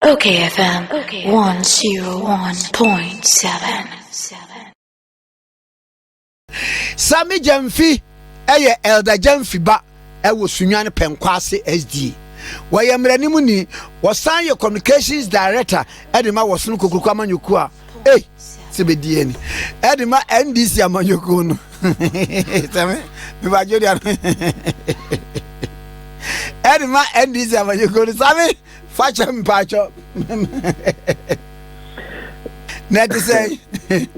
Okay, FM 101.7. Sami Jamfi, Elder Jamfi ba, was Sunyan Penkwase SD. Wayamranimuni was sign your communications director, Edima was Nukukuama Yukua. Hey, Sibedieni. Edima NDC Amayukuno. Edima NDC Amayukuno. Sami, Facham Pacho. Net to say,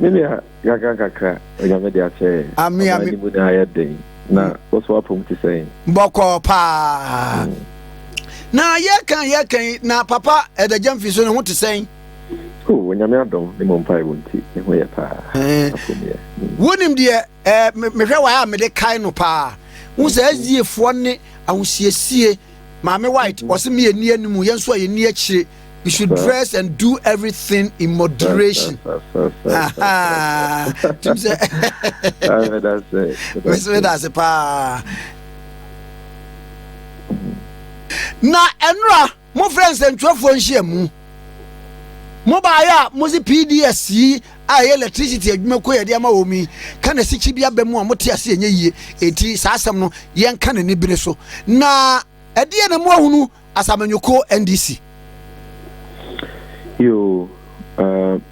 Minia Gagaka, Yamadia say, Ami Muda na what's what to say? Boko pa. Na yakan na papa at the jump is on what to say. Oh, when you're done, the Mumpai won't take away pa. Wouldn't dear, Mirawa made a kind of pa. Who says ye funny, I will see Mammy White was me a near Nuyan, so near chi. You should dress and do everything in moderation. That's it. Na enra mo friends and twelve nhia mobile mozi PDS yi a electricity adwuma ko ye de ama omi ka na sichi bia ba mu a mote ase enye yie enti saa asem no yen ka na ni bire so na ede na mo ahunu asamanyoko NDC yo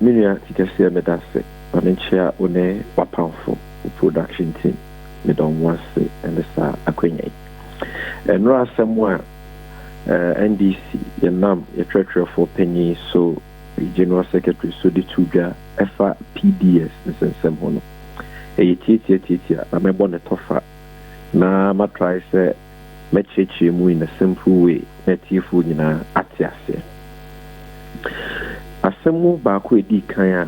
minia tikase medase anenchia one wapanfo production team me don want say and sa akwenya enra asem NDC yenam yetretre for penny so general secretary so the tuga efa PDS nsensem hono titia na me bonne tofa na ma try say me cheche mu in a simple way netifu nyina atiase asemu ba ko edi kan ya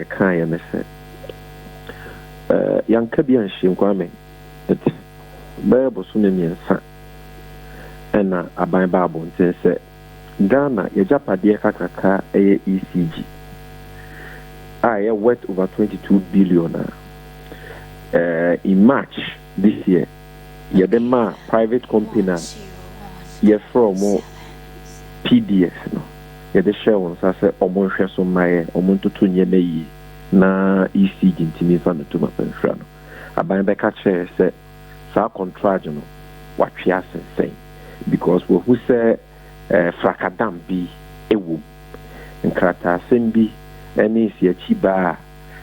kan ya me se yanka bi anhye nkwame be boso ne miensa na aban babo nten se Ghana ye japade kakaka ECG ye worth over 22 billion in March this year ye the private company ye from PDS no ye the share on say omo hwe so maye omo ntoto nye na yi na ECG ntimi fa no to mapanhwa no aban be ka che se sa contract no watwe asensen because who say frakadam bi ewu nkrata sembi eni si achiba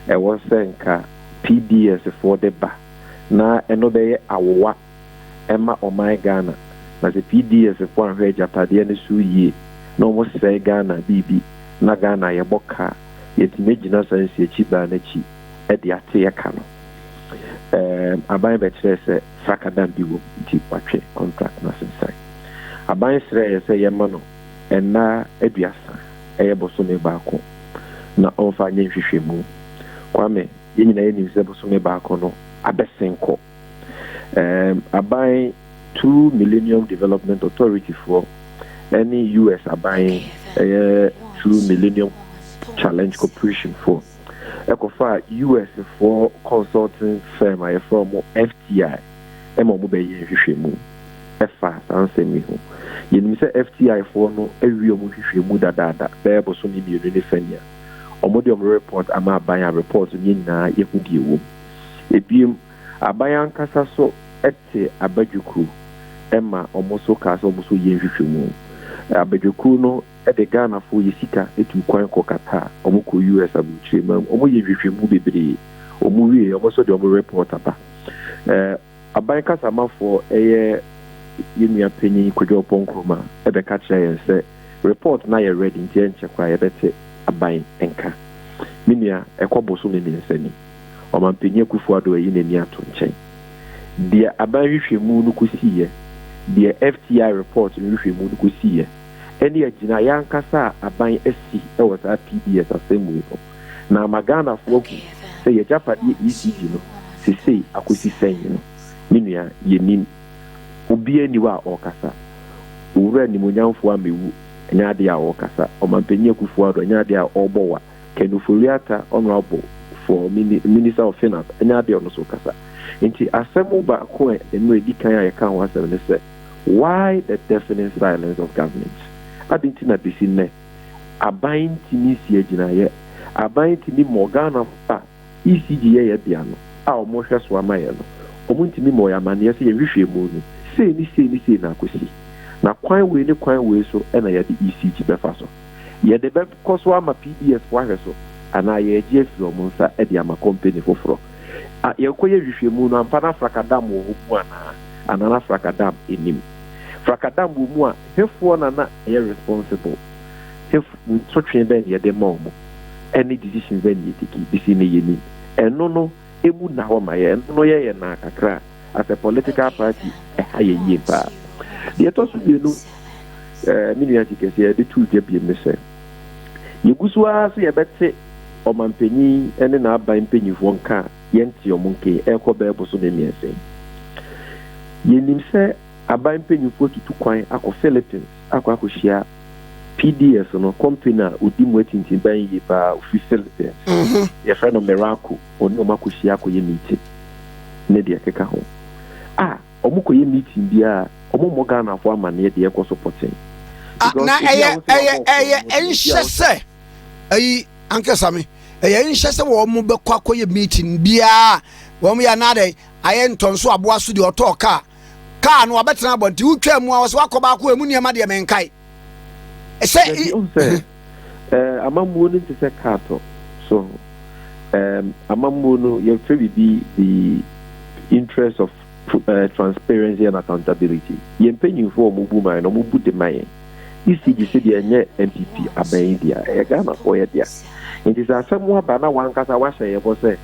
was nka PDS for the ba na eno be awowa ema oman Ghana na se PDS for anhwe japade ne so yie na omo se Ghana bibi na Ghana ye boka yetimegina san si achiba na chi e de ate ye ka no aban be kire se frakadam bi wo ti kwatwe contract na sensan aban sere se yemano enna aduasa bosome baako na onfa nye hwehwemu kwame yenyina yenim se bosome baako no abesenko aban 2 Millennium Development Authority for any US aban 2 Millennium Challenge Corporation for ekofa US for consulting firm from FTI mo be ye hwehwemu efa sansemi ho yenim se FTI for no ewie mo hwehwemu dadada bebo so ni bienu ne fania omode report ama aban report nyina yehudi ewo ebiem aban kasa so ete abadwuku ema omoso kasa omoso ye hwehwemu abadwuku no ede Ghana fo yesika etu kwan kokata omoko US abuchema omo ye hwehwemu bebre omo wie omoso de report aba aban kasa mafo yemia penyi kwadwo ponkroma ebe ka kire yen se report na ye ready ntie nchekwa ye bete aban enka minia ekoboso me nsani o man penyi kufu ado yi nani ato nchen dia aban hwehwemu no kusiye dia FTI report hwehwemu no kusiye eni agina yankasa aban esi ewo sa PDS asemu ko na magana fo ku se ye japade ECG no sisi akosi senyi no minia yenim obi aniwa okasa owura ni monyamfo amewu enyaade a okasa omampanyi akufu ado enyaade a obowa kenufoliata honorable for minister of finance enyaade ono so kasa nti asemu ba ko enu edi kan ya kan wa se why the deafening silence of government adenti na besi nne aban timi si agina ye aban timi Morgana fa ECG ye bia no a omo hwe so ama ye no omo ntimi mo ya mane ye se ye hwehwe mu no sei na akosi na kwan we so na ye de ECG befa so ye de be koso ama PDS wa hwe so ana ye je fi omo nsa e de ama company foforo a ye koye hwehwe mu no ampa na Frakadam wo mu ana na Frakadam enim Frakadam wo mu a hefo na ye responsible if so train ben ye de mo any decisions ben ye take bisi ne yeni eno no emu na ho ma ye no ye na kakra as a political party ye ye pa ye to so bi no miniati kese de tu je bi me se ye gusua so ye bete o mampanyi ene na aban panyifo nka ye nti o munke e ko be bo so ne miese ye nim se aban panyifo tutu kwan akọ Philippines akọ hia PDS no company odi mu atintin ban yi pa ofi Philippines ye friend of Miracle oni o makohia akọ ye meeting ne de keka ho omuko ye meeting bia omo Ghana fo amane de ko supporting na enhye se ayi ankasame enhye se wo mo be kwakọ ye meeting bia wo mo ya na de aye ntonso aboa so de oto ka no abetena abonti utwa mu a wo so akoba ko emu niam de menkai amamuo no nti sɛ kato so amamuo no yɛfrɛ bi the interest of transparency and accountability yɛmpanyimfo ɔmo bu man no ɔmo bu de man ECG sɛ deɛ ɛnyɛ MPP aban dia ɛyɛ Ghana fo yɛ dia nti sɛ asɛm aba na wankasa wahyɛ yɛbɔ sɛ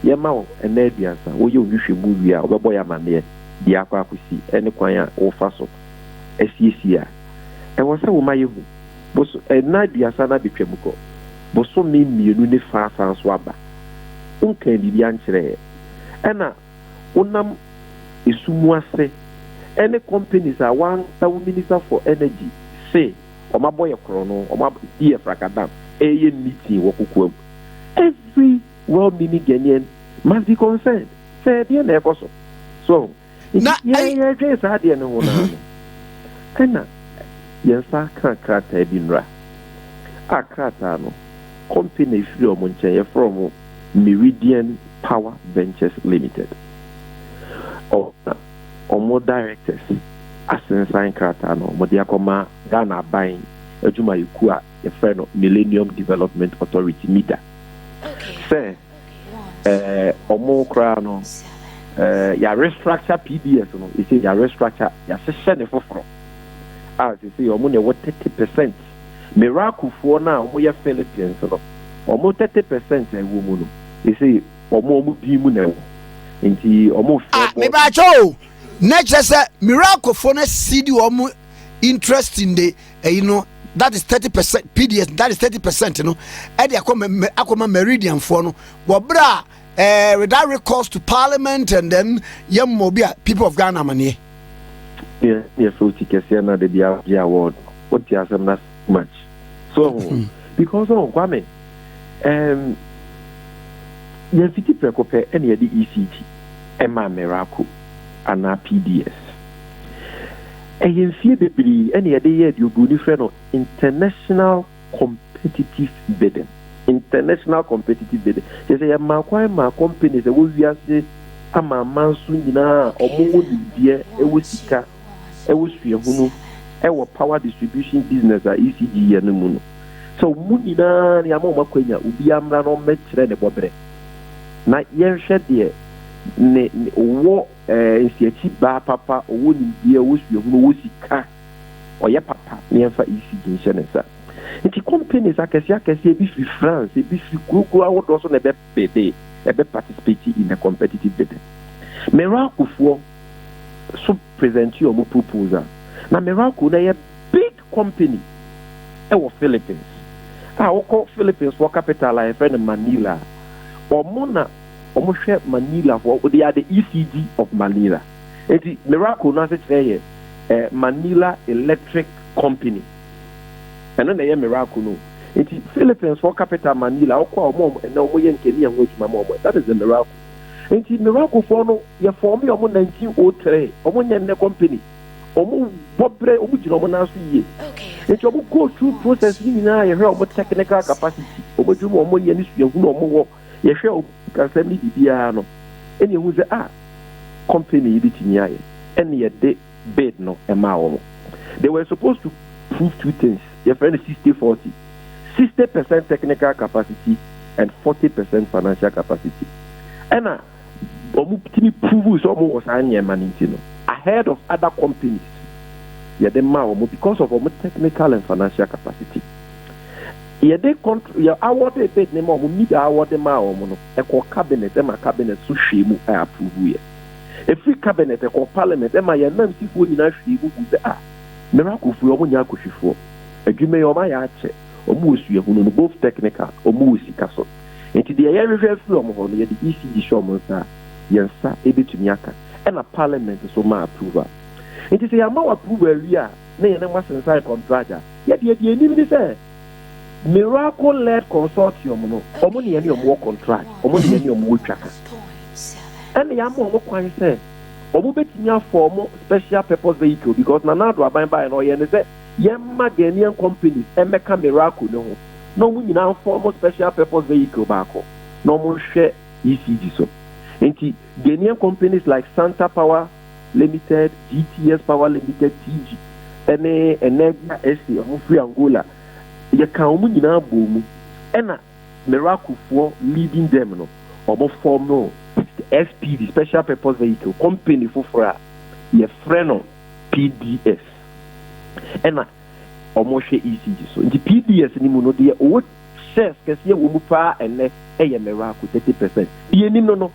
yɛma wo ɛnɛ aduasa woyɛ ohwehwɛ mu wie a wobɛbɔ yɛ amanneɛ de akɔ akɔsi ɛne kwan a wofa so asiesie a ɛwɔ sɛ wo ma yɛhu boso na biasa na betwa mu kɔ boso me mienu ne fa so aba unkan bibi ankyerɛ ɛna unam esumu ase ɛne companies a one minister for energy say ɔmabɔ yɛ korɔ no ɔmabɔ di Frakadam ɛyɛ meeting wɔ kokoam every well-meaning Ghanaian must be concerned sɛ deɛ na ɛkɔ so na yɛ saa deɛ ne ho na ɛna yensa kan krata bi nra krata no company free o monchen from Meridian Power Ventures Limited omo directors asensan krata no mo de akoma Ghana ban adwuma yiku a ye frɛ no Millennium Development Authority MIDA say omo kra no ya restructure PDS no e say ya restructure ya session ne foforo as you see omo ne what 30% Miracle for now omo ye Philippines no omo 30% e wo mu no you see omo bi mu na nti omo me ba cho na chese Miracle for na CD omo interest in the that is 30% PDS that is 30% no e de akoma Meridian for no wo bra without recourse to parliament and then yemmobia people of Ghana manie. Yeah, so Tikesiana the Dia award. What you asem not much. So because of Kwame, you fiti prekope any the ECG, Emma Miracle, and PDS. And you see the bri any other year you go different international competitive bidding. International competitive bidding. You say my companies will be as ama mansu nyina omo wodie ewosika ewosue hunu ewo power distribution business a ECG ya no mu no so mu nyina ya ma makwanya obi amra no mekyere ne bobre na yenhwe de ne wo nsiachi ba papa owo ni bia ewosue hunu wosika oye papa ne yemfa ECG nhyɛ ne nsa nti companies akɛse bi fi France bi fi kuku awodo so na be pede participate in the competitive bidding. Miracle for so present your proposal. Now Miracle na a big company in Philippines. We call Philippines for capital like friend Manila. Or Mona or share Manila for they are the ECG of Manila. It is Miracle na say Manila Electric Company. And then they are Miracle no. It is Philippines for capital Manila. That is the Miracle. It is Miracle for no. You form your 1903. Omo company. omo bobre omo jino omo na so ye nti omo go through process ni na ye hwe omo technical capacity omo dwuma omo ye ni suahu na omo wo ye hwe omo kasam ni bibia no eni hu ze company yi bitini aye eni ye de bid no ema omo they were supposed to prove two things your friend 60-40 60% technical capacity and 40% financial capacity and omo timi prove so omo was anya maniti no ahead of other companies yeah they omo because of omo technical and financial capacity yeah they yeah award bid name omo need award them omo no e ko cabinet so hwemu approve ye e free cabinet e ko parliament e ma ye nam sifo nyina hwemu ku se miracle fu omo nya akohwefo adwuma ye omo ya ache omo osuahu no both technical omo osika so enti de ye hwehwe free omo ho no ye de ECG show omo sa yensa ebetumi aka and a parliament so ma approval it is a ma approval wi a na ye na ma sensai contract ye de ni say miracle led consortium no omo ne ye ne omo contract omo ne ye ne omo twaka and ya ma omo kwan say omo betumi form special purpose vehicle because na do aban by no ye ne say ye ma Ghanaian companies emeka miracle no ho no mu nyina form special purpose vehicle ba ko no mo hwe ECG so Enti Ghanaian companies like Santa Power Limited, GTS Power Limited, TG, Energia SC, free Angola, you can nyina bomu. Ena miracle for leading them no, omo form no SPD special purpose vehicle company for ye friend PDS. Ena omo hwe ECG so. Nti PDS ni mu no de o shares kese wo mu pa ene eye miracle 30%. Ye ni no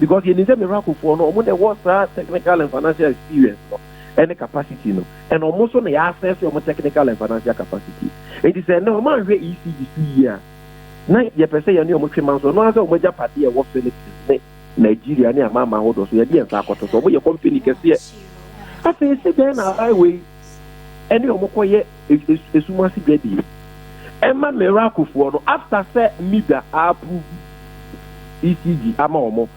because you need a miracle for no more than what's technical and financial experience no and capacity no and almost on the access your technical and financial capacity. It is no man we ECG here. Na ye pese ye no mo twema so no asa o moja party e wo Philippines Nigeria ne amama hodo so ye de ensa akoto so mo ye company kese afi se den na highway ene o mo koye esumasi grade Emma miracle for no after say mida approve ECG ama omo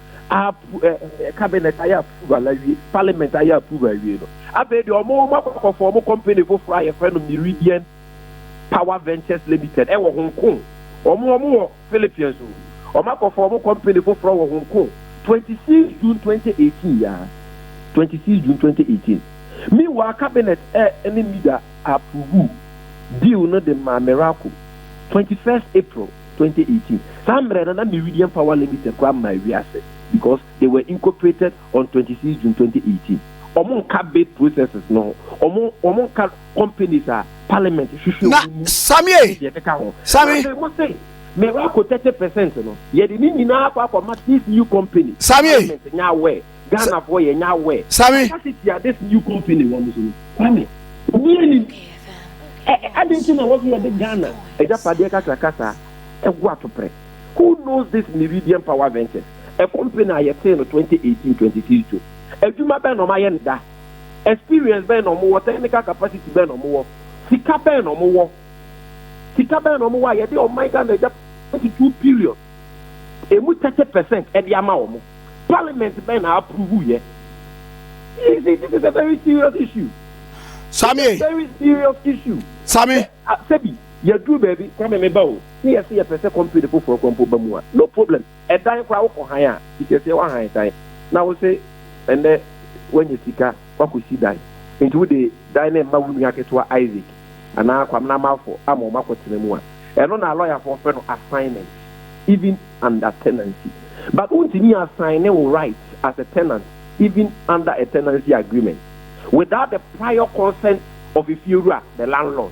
cabinet aya approve parliament aya approve no abe de omo form company for fry friend Meridian Power Ventures Limited wo Hong Kong omo Philippines omo form company for fry wo Hong Kong 26 June 2018 ya 26 June 2018 meanwhile cabinet any media approve deal no the miracle 21st April 2018 Samre na Meridian Power Limited kwa my asset because they were incorporated on 26 June 2018. Omo cabinet processes no. Omo companies are parliament. Na Sami. Mo say miracle 30% no. Ye di ni na kwa this new company. Sami. Nya we. Ghana for ye nya we. Sami. This new company one so. Kwame. Ni I didn't know what we had Ghana. Eja pade kasa egwa to pre. Who knows this Meridian Power Ventures? A company I attend 2018, 2022. Eduma ben no mayen da. Experience ben no more, technical capacity ben no more. Sika ben no more. Sika ben no more. Yede o my Ghana 22 period. Emu 30% e di ama omo. Parliament ben na approve ye. This is a very serious issue. Sami. Very serious issue. Sami. Sebi. You do baby, come me bow. See a person company for Bamua. No problem. A time crowd for hire. You can say one high time. Now we say, and then when you see car, what could see die? Into the dining Mawunyake to Isaac. And now come now for Amo Mako to the Mua. And on a lawyer for friend assignment, even under tenancy. But won't me assign no rights as a tenant, even under a tenancy agreement, without the prior consent of if you are the landlord.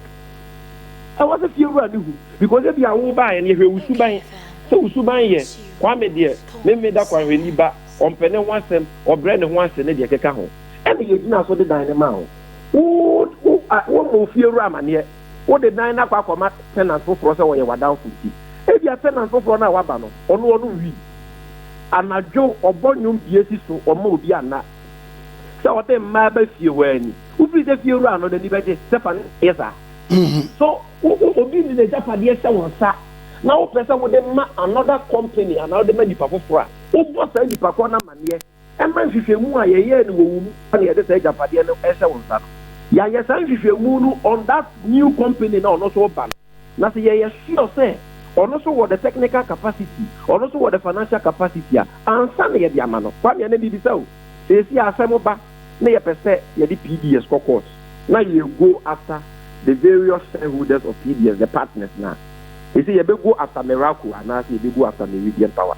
I was a few run because if you are buy and if you will buy so buy ye, Kwame dear, maybe that one really back on penny once or brand once and then you get home. And you now so the dynamo. What will fear Raman yet? What the dynamo for tenants for Frosa or you were down 50. If you are tenants for Frona Wabano, or no one and a joke or bonum yesu or more be not. So what them mabel fear when who be the few run on the liberty Stefan yes sir. So obi ni the Japanese someone sa now person with them another company another man di papa for o boss say di papa na manie man Fifemu, a year and womb, and the other side of Padiano, Esa. Ya yes, I'm Fifemu on that new company now, not so bad. Now, say, sure, say, or also what the technical capacity, or also what the financial capacity are, and Sunday at Yamano. What you need to do? They see a Samoba, near per se, you the PDS course. Now you go after the various shareholders of PDS, the partners now. You see, you go after Miracle, and now you go after Meridian Power.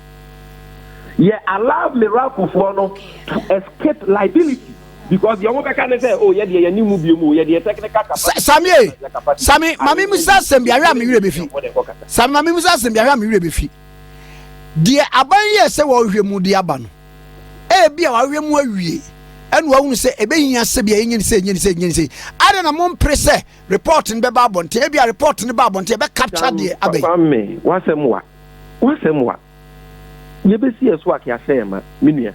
You allow Miracle for to escape liability. Because the other can say, oh, yeah, the new movie, yeah, the technical capacity. Sammy, Mammy Musa Sembia, me will be free. Some Mammy Musa Sembia, me will be free. Dear Abaya say, well, you moody aban. Eh, be our remote. And one say, a being a Sabia, you say, I don't know, Mom Presse, reporting the Babon, Tabia reporting the Babon, Tabia capture the Abbey. What's a more? What's a more? You be see a swag, ya say, Minia.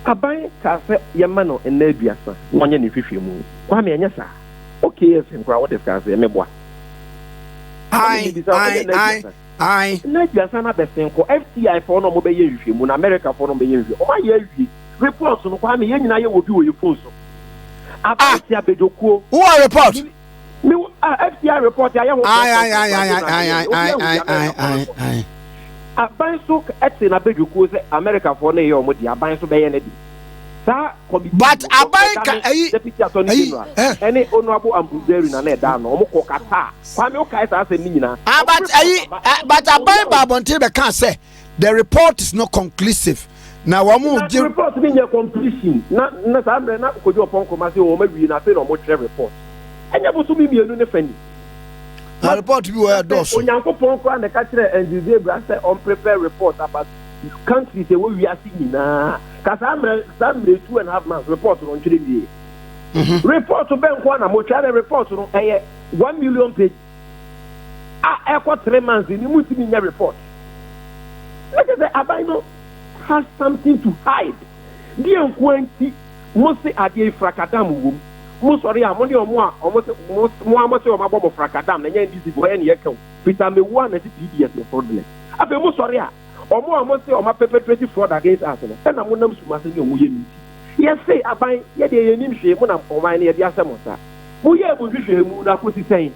Aban ka se yemano enaduasa wonye ne fifemu kwa me anya sa okay yes nkwa what discuss me boa ai enaduasa na besen ko FTI for no mo be ye fifemu na America for no be ye o ma ye awie report no kwa me ye nyina ye wobi wo ye phone so aban ti abedokuo who are report me FTI report ya wo ai aban so etse na bedukuo se America for no ye o mo di aban so be ye na di. But abai ka deputy attorney general any honorable ambuderi na na no omo kokata kwame okai sa asem ni nyina but abai babonte be can say the report is not conclusive na wo mo the report be near completion na sa amre na kojo opon koma say o ma wi na say no mo tire report enya bo so mi mienu ne fani na report bi wo dos onyankopon ko na ka kire NGZ bra say on prepare report about countries say we are seeing na Kasamre 2.5 months report on Chile. Report to Ben Kwana Mochare report on 1 million page. Equal 3 months in the multi-media report. Look at the Abino has something to hide. Dear Quanti, mostly at the Fracadam, Musori Amoni or more, almost or my bomb of Fracadam, and this is for any account. Peter me one as PDS problem. After Musoria. Omo amosi o ma perpetrate fraud against us no na mo nam suma se ni omo ye miti yes say aban ye de ye nim hwe mo na oman ne ye de asem sa mo ye bu hwe mu na kosi sen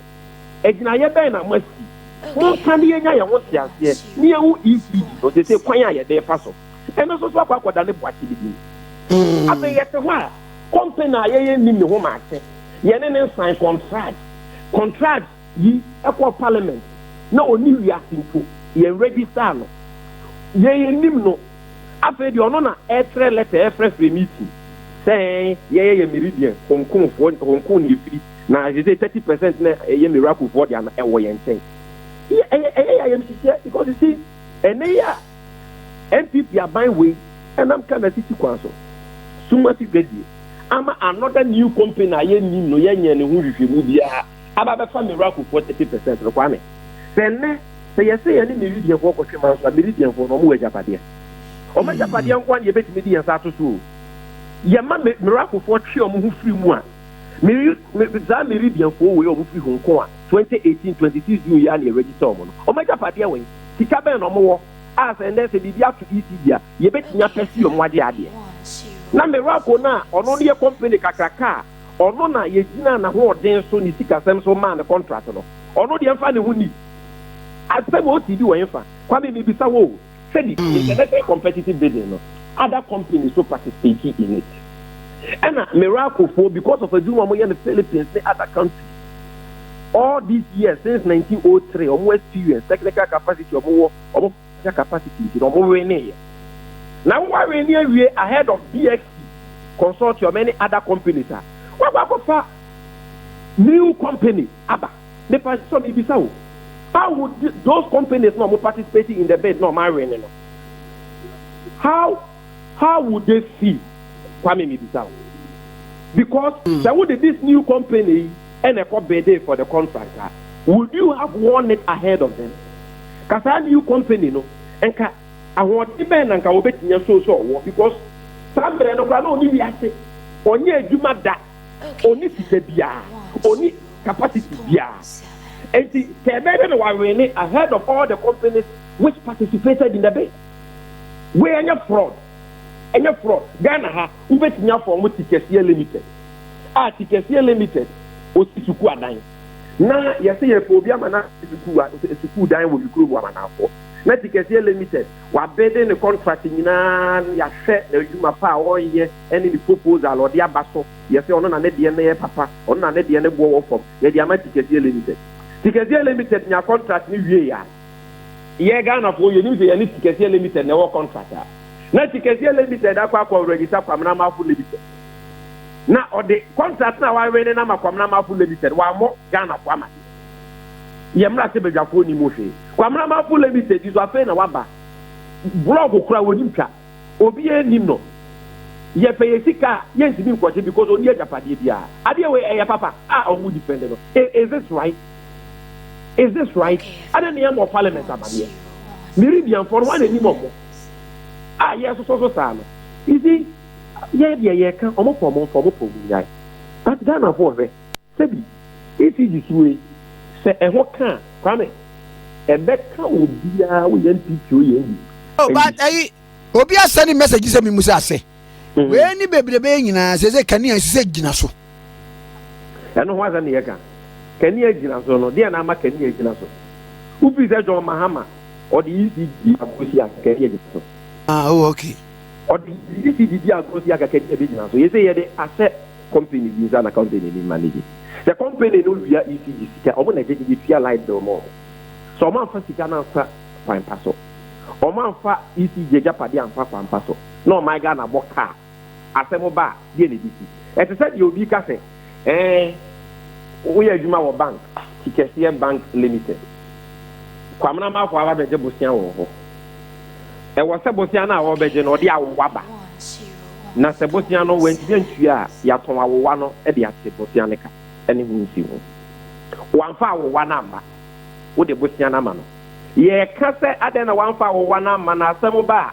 egina ye ben na masi mo kan ye nya ye wo tiase ni ye hu ECD no they say kwan ya ye de fa so e no so akwakoda ne boachi bi abe ye te ho a company ye nim ne ho ma che ye ne sign contract yi ekwa parliament na oni wi asimpo ye register no ye nim no afa di ono na etre letter efre meeting say ye Meridian Hong Kong ni free na je say 30% na ye Miracle for dia na ewo ye nchen ye am sisi because you see ya NPP aban we and am kind of city kwaso sumati gadi ama another new company ye nim no ye nya ne hu hwehwemu bia aba be fa Miracle for 30% no kwame sene say yes say any Meridian for ko twema so Meridian for no mo wajapade o ma japade nkwan ye betimi di yansa to so ye ma Miracle for twe o mo hu free mu a Meridian for we o mo free Hong Kong 2018 26 June ya na register o mo no o ma japade we sika ben no mo wo as and then say bibia to ECD a ye betinya pesi o mo ade ade na Miracle na ono ne company kakraka ono na ye gina na ho den so ni sika sem so man contract no ono de mfa ne hu ni asem o ti di wo yemfa kwa me bisa wo said the competitive bidding no other companies so participate in it and Miracle for because of a do mo in the Philippines the other countries all these years since 1903 almost experience technical capacity almost capacity almost now why we ahead of DXC consortium many other companies are what new company aba the person bisa wo how would those companies not participating in the bid not marrying? How would they feel? Because there would this new company and a company for the contractor. Would you have warned it ahead of them? Because that new company, no, and I want to be and can obey so because somebody no can only be asked only a juma that only the only capacity bia. And the were winning ahead of all the companies which participated in the bid. We are not fraud. Enya fraud. Ghana ha ubetinya for mo Tikesie Limited. Tikesie Limited o sisuku adan. Na yese ye fo obi amana sisuku dan wo bikuru wo amana afo. Na Tikesie Limited wa bede ne contract nyina ya hwe na adwuma pa oyɛ ɛne ne proposal ɔde abaso yɛsɛ ɔno na ne de ne papa ɔno na ne de ne bo wo fam yɛ de ama Tikesie Limited. Tikesie Limited nya contract ni wie ya ye Ghana fo ye ni se ye ni Tikesie Limited na wo contract a na Tikesie Limited akwa register Kwamna Mafo Limited na ɔde contract na wa we na ma Kwamna Mafo Limited wa mo Ghana fo ama ye mra se bedwafo ni mo hwe Kwamna Mafo Limited iso afa na waba blog kura woni ntwa obi enim no ye pay sika ye ntimi nkwoche because oni agapade bia ade we eya papa omu defend no is this right? Is this right? I don't know what parliament abanye. Meridian for one anymore. Yes, so sana. You see, yeah, can almost for more. But Ghana for it. Sebi, if you this way, say a what can come a better would be we NPQ. Oh, but Obia sending messages to me, Musa say. When you baby the baby, says, can you say Ginaso? I know what's an year. Kenya Ginaso, no, dear Nama Kenya Ginaso. Who is that John Mahama or the ECG Agosia Kenya Ginaso? Oh, okay. Or the ECG Agosia Kenya Ginaso. You say the asset company is an company in managing. The company will be ECG, or when I get it, light no more. So, man, for Sikana, fine passo. Or man, for ECG Japadi and Papa and Passo. No, my Ghana walk car. Assemble bar, DNDC. As I said, you'll be cafe. We are Juma Bank, Tikesie Bank Limited. Kwamna Mafo ababeje Bosia wo. E wo se Bosia na ababeje no de awaba. Na se Bosia no wenti antua ya ton awowa no e de ate Bosia ne ka ene hu nsi ho. Wanfa awowa na amba. Wo de Bosia na ma no. Ye ka se ade na wanfa awowa na amba na asem ba.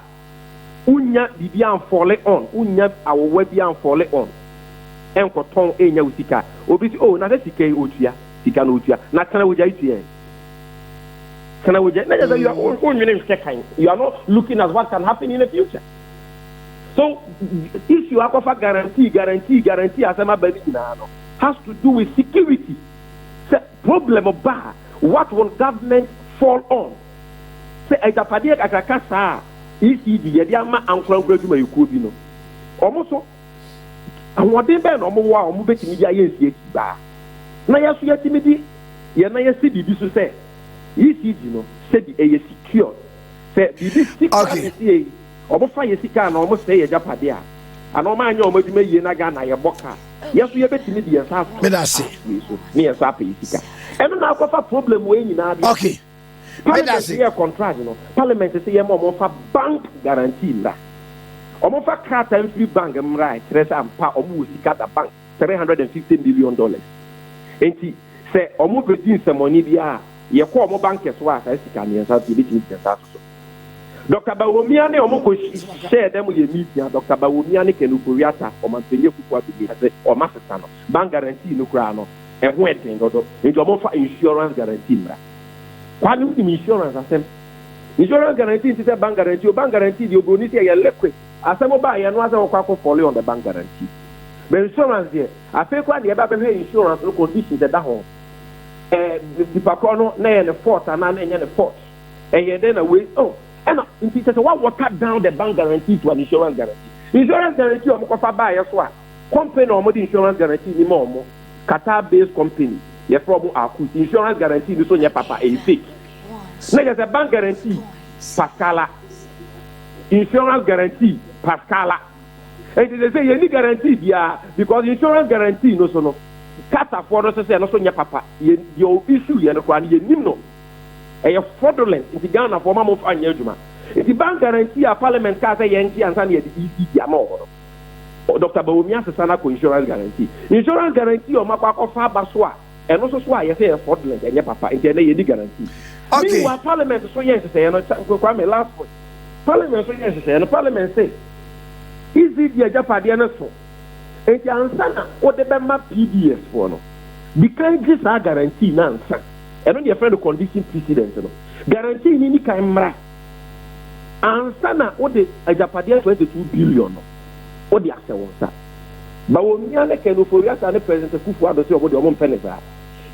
Unya bibi an fole on, unya awowa bi an fole on. Enkoton enya usika obi si na de sika otua sika no otua na kana woja itie kana woja na just you are only second you are not looking at what can happen in the future. So if you offer guarantee asema bani na no has to do with security. The problem of bar what will government fall on say ajapade akaka sa ECD ye dia ma ankran ma yekuo bi no omoso awode be no mo wa o mo betimi dia yensie ba na yeso yetimi di ye na yesi bibi so say ECG no say di e secure say bibi secure o mo fa yesika na o mo say ye japade a ana o ma anya o mo dwuma yie na ga na ye boka yeso ye betimi di yesa me da se me yesa pa yesika eno na akofa problem we nyina bi okay me da se ye contract no parliament say ye mo fa bank guarantee la Omo fa Carter Free Bank mrai Teresa ampa omo usika da bank $350 million. Enti se omo bedin semoni bia ye ko omo bank so a sa sika ne nsa ti bitin nsa so. Dr. Bawumia ne omo ko share dem ye media Dr. Bawumia ne kenu Koreata omo penye kuku abi ase omo asesa no bank guarantee no kura no e ho eden dodo. Enti omo fa insurance guarantee mra. Kwani insurance asem insurance guarantee is a bank guarantee the obonisi ya lekwe asemo ba ya no asa okwa follow on the bank guarantee but insurance here afi kwa de ba be insurance no condition de da ho the pakono na ye ne fault ana na ye ne fault ye dey na we and it says what water down the bank guarantee to an insurance guarantee o mo kofa ba ya so a company o mo the insurance guarantee ni mo Qatar based company ye from akut insurance guarantee ni so nye papa e fake. There's a bank guarantee, Pascala. Insurance guarantee, Pascala. And they say you need guarantee, yeah, because insurance guarantee no so no. Kata for no say no so nya papa. Your issue you no kwani you nim no. E you fraudulent. It's Ghana for mama of anya juma. The bank guarantee a parliament ka say yenki ansa na the ECG amon. Dr. Bawumia sesana ko insurance guarantee. Insurance guarantee o makwa ko fa baso a. And also so I say fraudulent anya papa. It's na you guarantee. Okay. Meanwhile, Parliament so yes say no Kwame last point. Parliament so yes say no Parliament say easy the Japade na so. Enti ansa na o de be ma PDS for no. The kind this guarantee na ansa. E no dey friend condition precedent no. Guarantee ni kan mra. ansana wode ajapadeɛ 22 billion no wode asɛ wɔn sa ba wɔn nya ne kɛnofori asa ne president kufu ado sɛ ɔmo de ɔmo mpɛ ne saa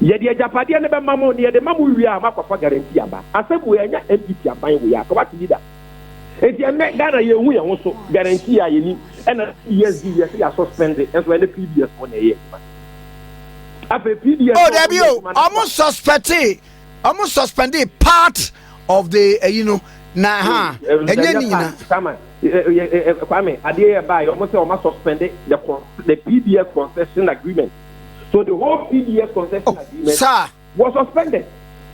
yɛde ajapadeɛ ne bɛma mo ne yɛde ma mo wie a makɔfa guarantee aba asɛm wo yɛnya MPP aban wo ya kɔba ti da enti ɛnɛ Ghana yɛhu yɛn ho so guarantee a yɛni ɛna ESD yɛ suspend ɛnso ɛne PDS mo na ɛyɛ afɛ PDS oh there be almost suspended part of the na ha enye ni na sama Kwame adeɛ yɛ ba almost say almost suspended the PDS concession agreement so the whole PDS concession agreement was suspended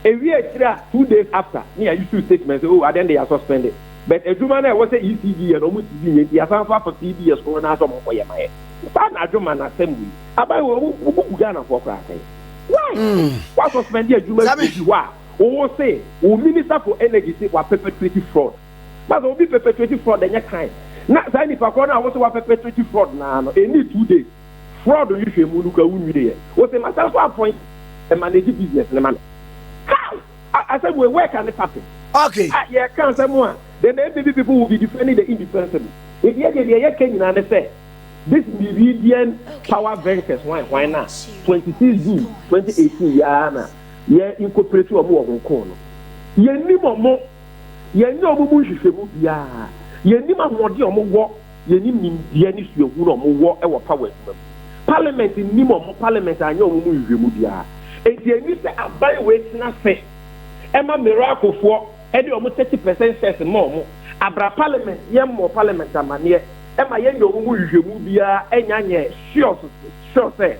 a week 2 days after me I issue statement say oh then they are suspended but adwuma na was say ECD and almost be the asanfa for PDS ko na so mo ko yɛ ma yɛ fa na adwuma na assembly abai wo Ghana for crack why what suspend the adwuma bi wa o say o minister for energy say wa perpetrating fraud but o be perpetrating fraud then kind na say ni pa ko na wo say wa perpetrating fraud na no any 2 days fraud you hwe mu nu ka wunwi de o say myself appoint a manage business na man how I said we work and it happen okay yeah can say more then the MPP people will be defending the indefensible if you can na say this Meridian Power Ventures why not 26 June 2018 yana ye incorporate omo wonko no ye ni momo ye ni omo mu hwehwe mu bia ye ni mahode omo wo ye ni nimdie ni suahu no omo wo e wo power adwuma parliament ni momo parliament anya omo mu hwehwe mu bia enti ani se abai we tina fe e ma miracle fo e de omo 30% shares mo omo abra parliament ye mo parliament amane ema ye ndo mu hwehwemu bia enyanye sure say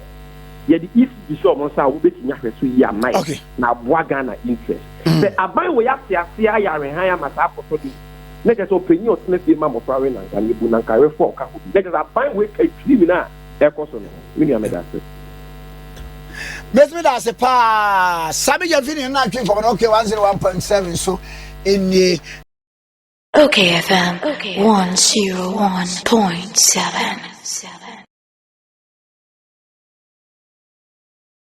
ye the if be sure mo sa wo betinya hweso yi amai na aboa Ghana interest the aban we yate ase ayare han ya mata akoto di na je so penyi otene fie ma mo prawe na nkan ebu na nkan refo ka ho na je aban we ka twimi na e koso no mini ameda se Mesme da se pa sabi je fini na twin for okay 101.7 so in Okay FM 101.7